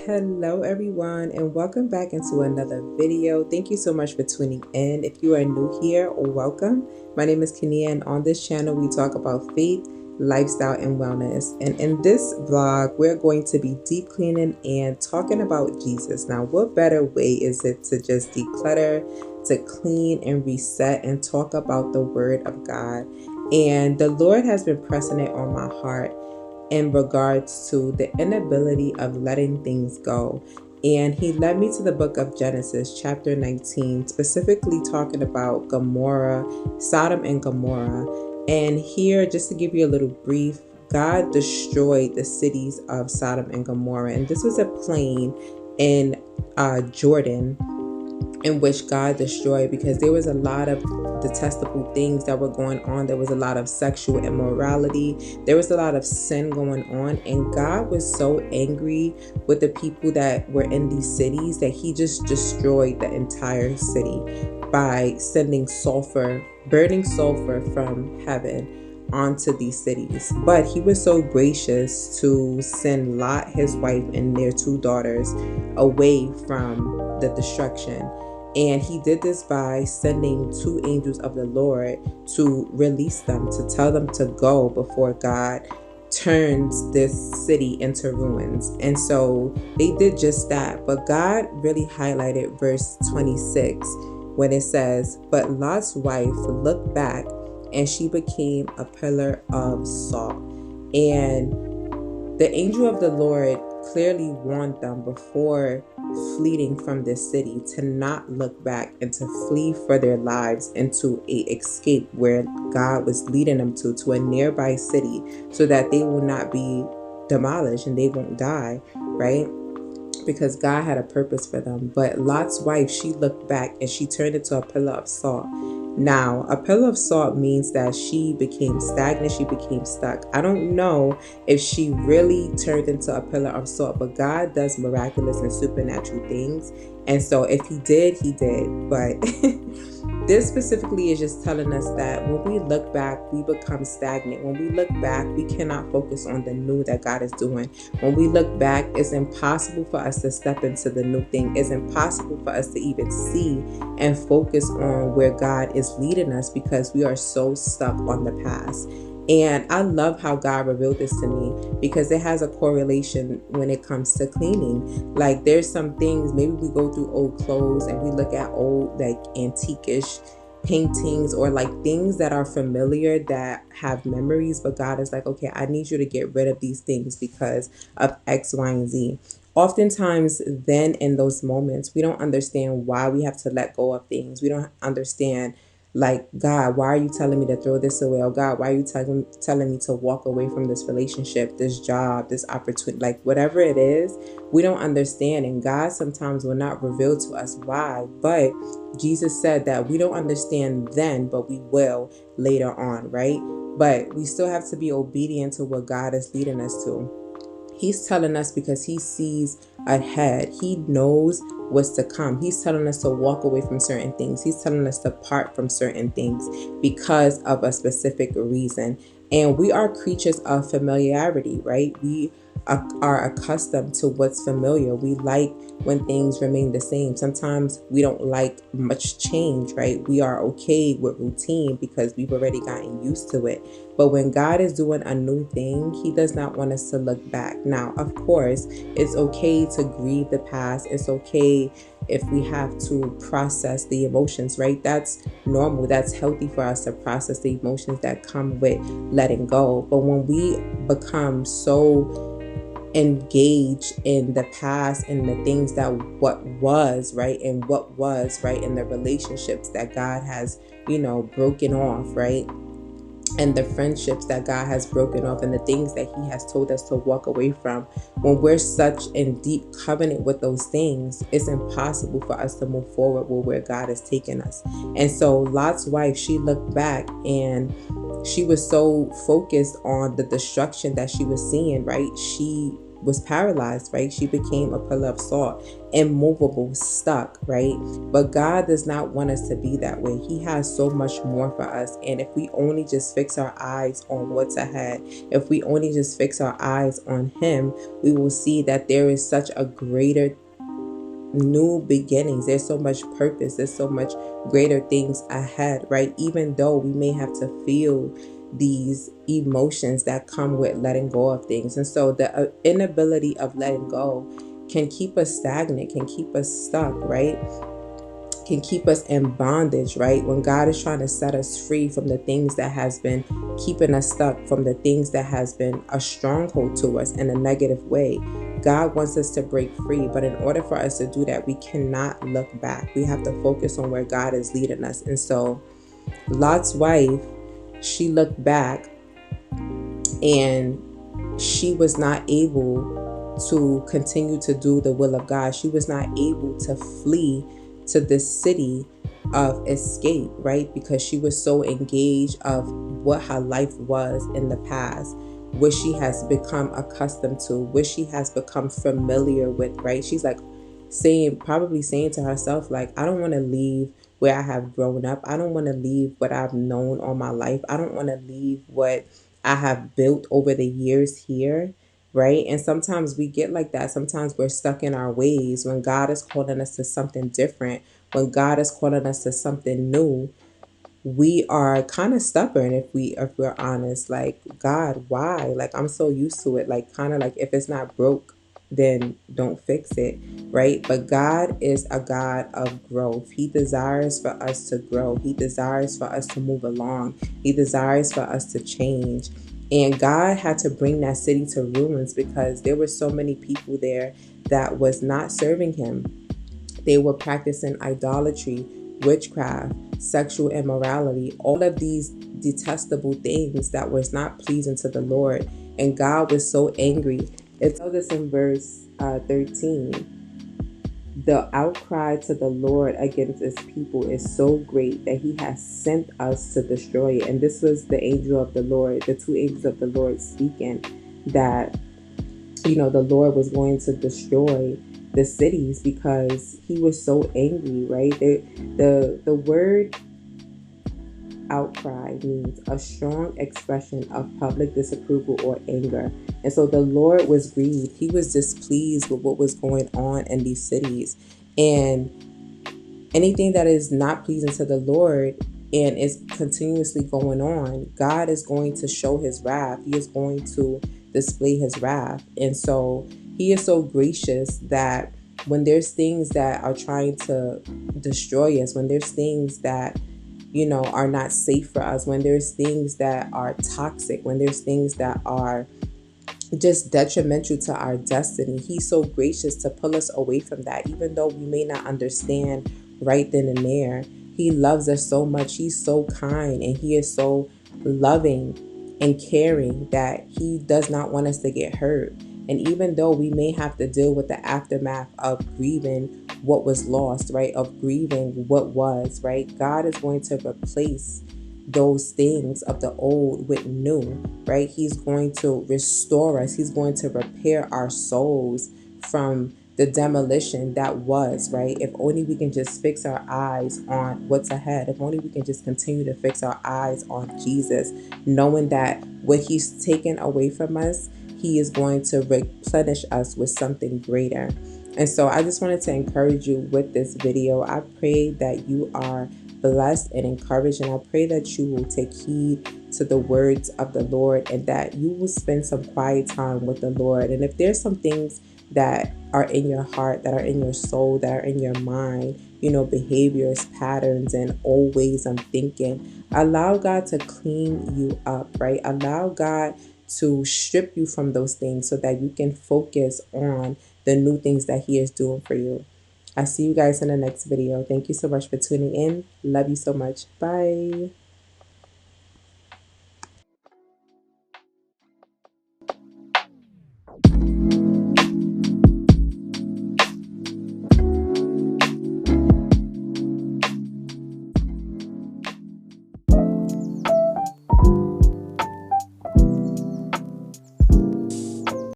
Hello everyone, and welcome back into another video. Thank you so much for tuning in. If you are new here, welcome. My name is Kenia, and on this channel we talk about faith, lifestyle, and wellness. And in this vlog, we're going to be deep cleaning and talking about Jesus. Now, what better way is it to just declutter, to clean and reset and talk about the Word of God? And the Lord has been pressing it on my heart in regards to the inability of letting things go. And he led me to the book of Genesis, chapter 19, specifically talking about Gomorrah, Sodom and Gomorrah. And here, just to give you a little brief, God destroyed the cities of Sodom and Gomorrah. And this was a plain in Jordan in which God destroyed, because there was a lot of detestable things that were going on. There was a lot of sexual immorality. There was a lot of sin going on. And God was so angry with the people that were in these cities that he just destroyed the entire city by sending sulfur, burning sulfur from heaven onto these cities. But he was so gracious to send Lot, his wife, and their two daughters away from the destruction. And he did this by sending two angels of the Lord to release them, to tell them to go before God turns this city into ruins. And so they did just that. But God really highlighted verse 26 when it says, "But Lot's wife looked back, and she became a pillar of salt." And the angel of the Lord clearly warned them before fleeing from this city to not look back and to flee for their lives into a escape where God was leading them to a nearby city, so that they will not be demolished and they won't die, right? Because God had a purpose for them. But Lot's wife, she looked back and she turned into a pillar of salt. Now, a pillar of salt means that she became stagnant, she became stuck. I don't know if she really turned into a pillar of salt, but God does miraculous and supernatural things. And so if he did, he did. But this specifically is just telling us that when we look back, we become stagnant. When we look back, we cannot focus on the new that God is doing. When we look back, it's impossible for us to step into the new thing. It's impossible for us to even see and focus on where God is leading us, because we are so stuck on the past. And I love how God revealed this to me, because it has a correlation when it comes to cleaning. Like, there's some things, maybe we go through old clothes and we look at old, like, antique-ish paintings, or like things that are familiar that have memories, but God is like, okay, I need you to get rid of these things because of X, Y, and Z. Oftentimes then in those moments, we don't understand why we have to let go of things. We don't understand, like, God, why are you telling me to throw this away? Oh God, why are you telling me to walk away from this relationship, this job, this opportunity, like whatever it is, we don't understand. And God sometimes will not reveal to us why. But Jesus said that we don't understand then, but we will later on, right? But we still have to be obedient to what God is leading us to. He's telling us because he sees ahead. He knows what's to come. He's telling us to walk away from certain things. He's telling us to part from certain things because of a specific reason. And we are creatures of familiarity, right? We are accustomed to what's familiar. We like when things remain the same. Sometimes we don't like much change, right? We are okay with routine because we've already gotten used to it. But when God is doing a new thing, he does not want us to look back. Now, of course, it's okay to grieve the past. It's okay if we have to process the emotions, right? That's normal. That's healthy for us to process the emotions that come with letting go. But when we become so engage in the past and the things that what was right, and what was right, in the relationships that God has, broken off, right, and the friendships that God has broken off, and the things that he has told us to walk away from, when we're such in deep covenant with those things, it's impossible for us to move forward with where God has taken us. And so Lot's wife, she looked back and she was so focused on the destruction that she was seeing, right? She was paralyzed, right? She became a pillar of salt, immovable, stuck, right? But God does not want us to be that way. He has so much more for us. And if we only just fix our eyes on what's ahead, if we only just fix our eyes on Him, we will see that there is such a greater new beginnings. There's so much purpose. There's so much greater things ahead, right? Even though we may have to feel these emotions that come with letting go of things. And so the inability of letting go can keep us stagnant, can keep us stuck, right? Can keep us in bondage, right? When God is trying to set us free from the things that has been keeping us stuck, from the things that has been a stronghold to us in a negative way. God wants us to break free, but in order for us to do that, we cannot look back. We have to focus on where God is leading us. And so Lot's wife, she looked back and she was not able to continue to do the will of God. She was not able to flee to this city of escape, right? Because she was so engaged of what her life was in the past, what she has become accustomed to, what she has become familiar with, right? She's like probably saying to herself, like, I don't want to leave where I have grown up. I don't want to leave what I've known all my life. I don't want to leave what I have built over the years here, right? And sometimes we get like that. Sometimes we're stuck in our ways when God is calling us to something different, when God is calling us to something new. We are kind of stubborn if we're honest. Like, God, why? Like, I'm so used to it. Like, kind of like, if it's not broke, then don't fix it, right? But God is a God of growth. He desires for us to grow. He desires for us to move along. He desires for us to change. And God had to bring that city to ruins because there were so many people there that was not serving Him. They were practicing idolatry, witchcraft, sexual immorality, all of these detestable things that was not pleasing to the Lord. And God was so angry. It tells us in verse 13, the outcry to the Lord against His people is so great that He has sent us to destroy it. And this was the angel of the Lord, the two angels of the Lord speaking, that the Lord was going to destroy the cities because He was so angry, right? The word outcry means a strong expression of public disapproval or anger. And so the Lord was grieved. He was displeased with what was going on in these cities. And anything that is not pleasing to the Lord and is continuously going on, God is going to show His wrath. He is going to display His wrath. And so He is so gracious that when there's things that are trying to destroy us, when there's things that are not safe for us, when there's things that are toxic, when there's things that are just detrimental to our destiny, He's so gracious to pull us away from that, even though we may not understand right then and there. He loves us so much. He's so kind and He is so loving and caring that He does not want us to get hurt. And even though we may have to deal with the aftermath of grieving what was lost, right, of grieving what was, right, God is going to replace those things of the old with new, right? He's going to restore us. He's going to repair our souls from the demolition that was, right? If only we can just fix our eyes on what's ahead. If only we can just continue to fix our eyes on Jesus, knowing that what He's taken away from us, He is going to replenish us with something greater. And so I just wanted to encourage you with this video. I pray that you are blessed and encouraged, and I pray that you will take heed to the words of the Lord and that you will spend some quiet time with the Lord. And if there's some things that are in your heart, that are in your soul, that are in your mind, behaviors, patterns, and old ways of thinking, allow God to clean you up, right? Allow God to strip you from those things so that you can focus on the new things that He is doing for you. I see you guys in the next video. Thank you so much for tuning in. Love you so much. Bye.